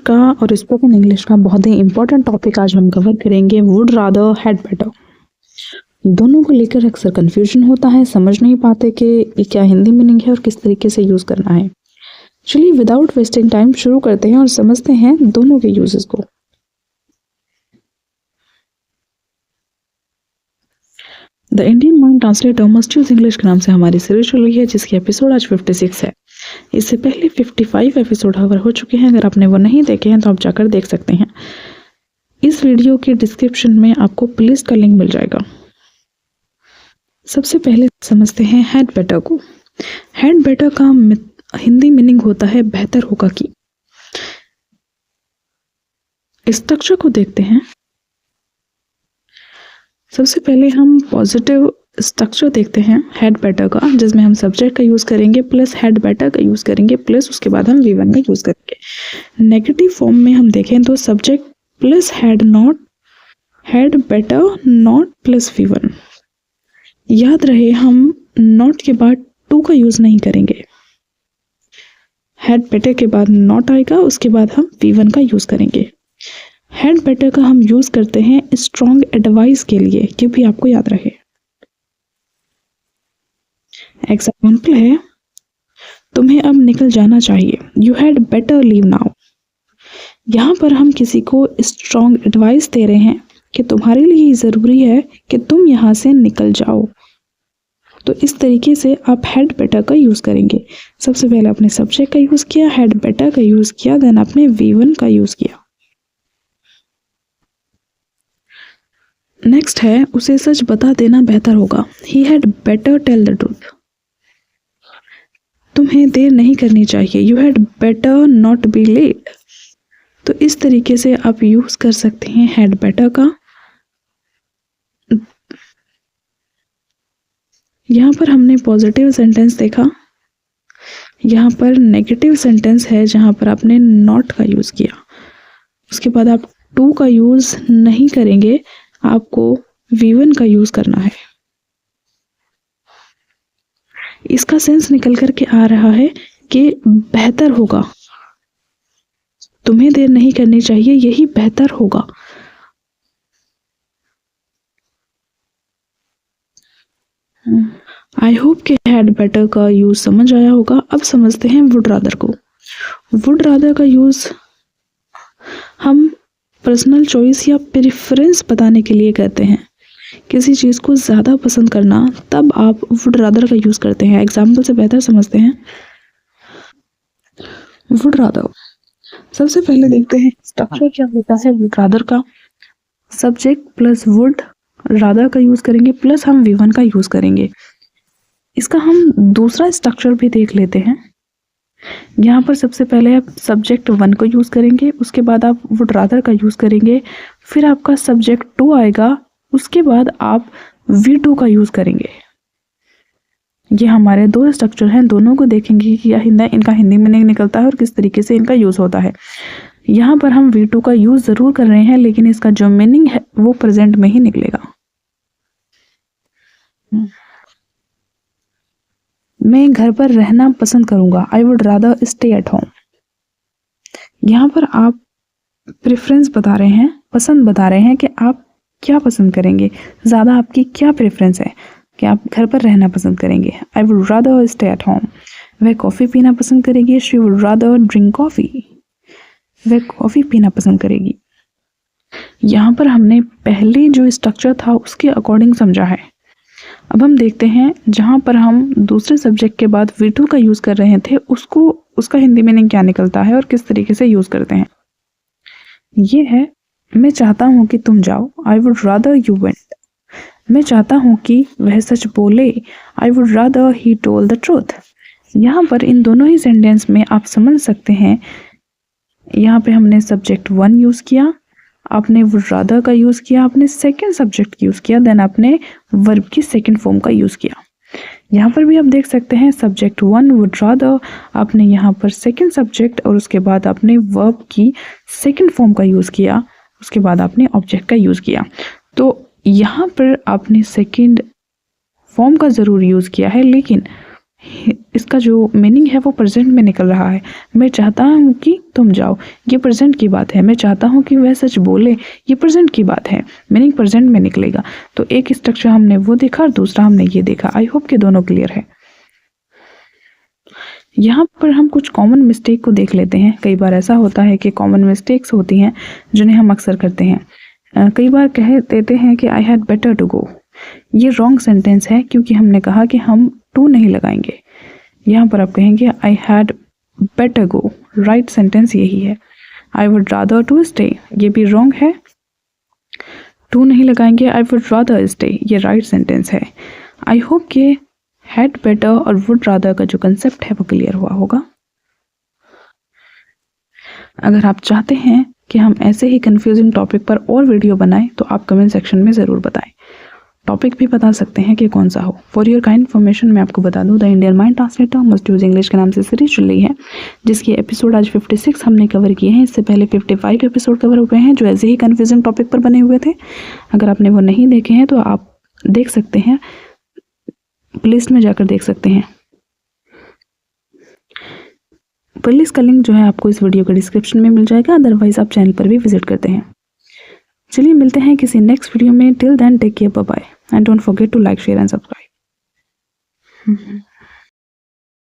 का और spoken English का बहुत ही इंपॉर्टेंट टॉपिक आज हम कवर करेंगे, वुड रादर हैड बेटर। दोनों को लेकर अक्सर कंफ्यूजन होता है, समझ नहीं पाते कि ये क्या हिंदी मीनिंग है और किस तरीके से यूज़ करना है। चलिए विदाउट वेस्टिंग टाइम शुरू करते हैं और समझते हैं दोनों के यूजेस को। The Indian mind translator must use English के नाम से हमारी सीरीज चल रही है, जिसकी एपिसोड आज 56 है। इससे पहले 55 एपिसोड कवर हो चुके हैं। अगर आपने वो नहीं देखे हैं तो आप जाकर देख सकते हैं। इस वीडियो के डिस्क्रिप्शन में आपको प्लेलिस्ट का लिंक मिल जाएगा। सबसे पहले समझते हैं हैड बेटर को। हैड बेटर का हिंदी मीनिंग होता है बेहतर होगा की। स्ट्रक्चर को देखते हैं। सबसे पहले हम पॉजिटिव स्ट्रक्चर देखते हैं हैड बेटर का, जिसमें हम सब्जेक्ट का यूज़ करेंगे प्लस हैड बेटर का यूज़ करेंगे प्लस उसके बाद हम V1 का यूज़ करेंगे। नेगेटिव फॉर्म में हम देखें तो subject plus had better not plus V1। याद रहे हम नॉट के बाद टू का यूज़ नहीं करेंगे। हैड बेटर के बाद नॉट आएगा, उसके बाद हम V1 का यूज़ करेंगे। हैड बेटर का हम यूज़ करते हैं स्ट्रॉन्ग एडवाइस के लिए, कि भी आपको याद रहे। एग्जाम्पल है, तुम्हें अब निकल जाना चाहिए, you had better leave now. यहाँ पर हम किसी को स्ट्रॉन्ग एडवाइस दे रहे हैं कि तुम्हारे लिए ज़रूरी है कि तुम यहाँ से निकल जाओ। तो इस तरीके से आप हैड बेटर का यूज़ करेंगे। सबसे पहले आपने सब्जेक्ट का यूज़ किया, हैड बेटर का यूज़ किया, देन आपने V1 का यूज़ किया। नेक्स्ट है, उसे सच बता देना बेहतर होगा, he had better tell the truth. तुम्हें देर नहीं करनी चाहिए, you had better not be late. तो इस तरीके से आप यूज़ कर सकते हैं हैड बेटर का। यहाँ पर हमने पॉजिटिव सेंटेंस देखा, यहाँ पर नेगेटिव सेंटेंस है जहाँ पर आपने नॉट का यूज़ किया। उसके बाद आप टू का यूज़ नहीं करेंगे, आपको V1 का यूज़ करना है। इसका सेंस निकल कर के आ रहा है कि बेहतर होगा, तुम्हें देर नहीं करनी चाहिए, यही बेहतर होगा। आई होप कि हैड बेटर का यूज़ समझ आया होगा। अब समझते हैं वुड रादर को। वुड रादर का यूज़ हम पर्सनल चॉइस या प्रेफरेंस बताने के लिए करते हैं। किसी चीज़ को ज़्यादा पसंद करना, तब आप वुड रादर का यूज़ करते हैं। एग्जाम्पल से बेहतर समझते हैं वुड रादर। सबसे पहले देखते हैं स्ट्रक्चर क्या होता है वुड रादर का। सब्जेक्ट प्लस वुड रादर का यूज़ करेंगे प्लस हम V1 का यूज़ करेंगे। इसका हम दूसरा स्ट्रक्चर भी देख लेते हैं। यहाँ पर सबसे पहले आप सब्जेक्ट 1 को यूज़ करेंगे, उसके बाद आप वुड रादर का यूज़ करेंगे, फिर आपका सब्जेक्ट 2 आएगा, उसके बाद आप V2 का यूज़ करेंगे। ये हमारे दो स्ट्रक्चर हैं, दोनों को देखेंगे कि इनका हिंदी मीनिंग निकलता है और किस तरीके से इनका यूज़ होता है। यहाँ पर हम V2 का यूज़ ज़रूर कर रहे हैं, लेकिन इसका जो मीनिंग है वो प्रेजेंट में ही निकलेगा। मैं घर पर रहना पसंद करूंगा, आई would rather stay at home. यहाँ पर आप प्रेफरेंस बता रहे हैं, पसंद बता रहे हैं कि आप क्या पसंद करेंगे, ज़्यादा आपकी क्या प्रेफरेंस है कि आप घर पर रहना पसंद करेंगे। आई would rather stay at home. वह कॉफ़ी पीना पसंद करेगी, she would rather drink coffee. वह कॉफ़ी पीना पसंद करेगी। यहाँ पर हमने पहले जो स्ट्रक्चर था उसके अकॉर्डिंग समझा है। अब हम देखते हैं जहाँ पर हम दूसरे सब्जेक्ट के बाद V2 का यूज़ कर रहे थे, उसका हिंदी मीनिंग क्या निकलता है और किस तरीके से यूज़ करते हैं। ये है, मैं चाहता हूँ कि तुम जाओ, आई वुड रादर यू वेंट। मैं चाहता हूँ कि वह सच बोले, आई would rather he told the truth. यहाँ पर इन दोनों ही सेंटेंस में आप समझ सकते हैं, यहाँ पे हमने सब्जेक्ट 1 यूज़ किया, आपने वुड रादर का यूज़ किया, आपने सेकंड सब्जेक्ट यूज़ किया, देन आपने वर्ब की सेकंड फॉर्म का यूज़ किया। यहाँ पर भी आप देख सकते हैं सब्जेक्ट 1 वुड रादर, आपने यहाँ पर सेकंड सब्जेक्ट और उसके बाद आपने वर्ब की सेकंड फॉर्म का यूज़ किया, उसके बाद आपने ऑब्जेक्ट का यूज़ किया। तो यहाँ पर आपने सेकंड फॉर्म का ज़रूर यूज़ किया है, लेकिन इसका जो मीनिंग है वो प्रेजेंट में निकल रहा है। मैं चाहता हूँ कि तुम जाओ, ये प्रेजेंट की बात है। मैं चाहता हूँ कि वह सच बोले, ये प्रेजेंट की बात है। मीनिंग प्रेजेंट में निकलेगा। तो एक स्ट्रक्चर हमने वो देखा और दूसरा हमने ये देखा। आई होप कि दोनों क्लियर है। यहाँ पर हम कुछ कॉमन मिस्टेक को देख लेते हैं। कई बार ऐसा होता है कि कॉमन मिस्टेक्स होती हैं जिन्हें हम अक्सर करते हैं। कई बार कह देते हैं कि I had better to go. ये रॉन्ग सेंटेंस है क्योंकि हमने कहा कि हम टू नहीं लगाएंगे। यहाँ पर आप कहेंगे I had better go. Right sentence यही है। I would rather to stay, ये भी रॉन्ग है। टू नहीं लगाएंगे, आई वुड रादर स्टे, ये राइट सेंटेंस है। आई होप कि हैड बेटर और वुड रादर का जो कंसेप्ट है वो क्लियर हुआ होगा। अगर आप चाहते हैं कि हम ऐसे ही कंफ्यूजिंग टॉपिक पर और वीडियो बनाएं तो आप कमेंट सेक्शन में ज़रूर बताएं। टॉपिक भी बता सकते हैं कि कौन सा हो। फॉर योर काइंड इन्फॉर्मेशन मैं आपको बता दूं, the Indian mind translator must use English के नाम से सीरीज चल रही है, जिसकी एपिसोड आज 56 हमने कवर किए हैं। इससे पहले 55 एपिसोड कवर हुए हैं जो ऐसे ही कन्फ्यूजिंग टॉपिक पर बने हुए थे। अगर आपने वो नहीं देखे हैं तो आप देख सकते हैं, प्लेलिस्ट में जाकर देख सकते हैं। प्लेलिस्ट का लिंक जो है आपको इस वीडियो के डिस्क्रिप्शन में मिल जाएगा, अदरवाइज आप चैनल पर भी विजिट करते हैं। चलिए मिलते हैं किसी नेक्स्ट वीडियो में। Till then take care, bye bye, and don't forget to like, share and subscribe.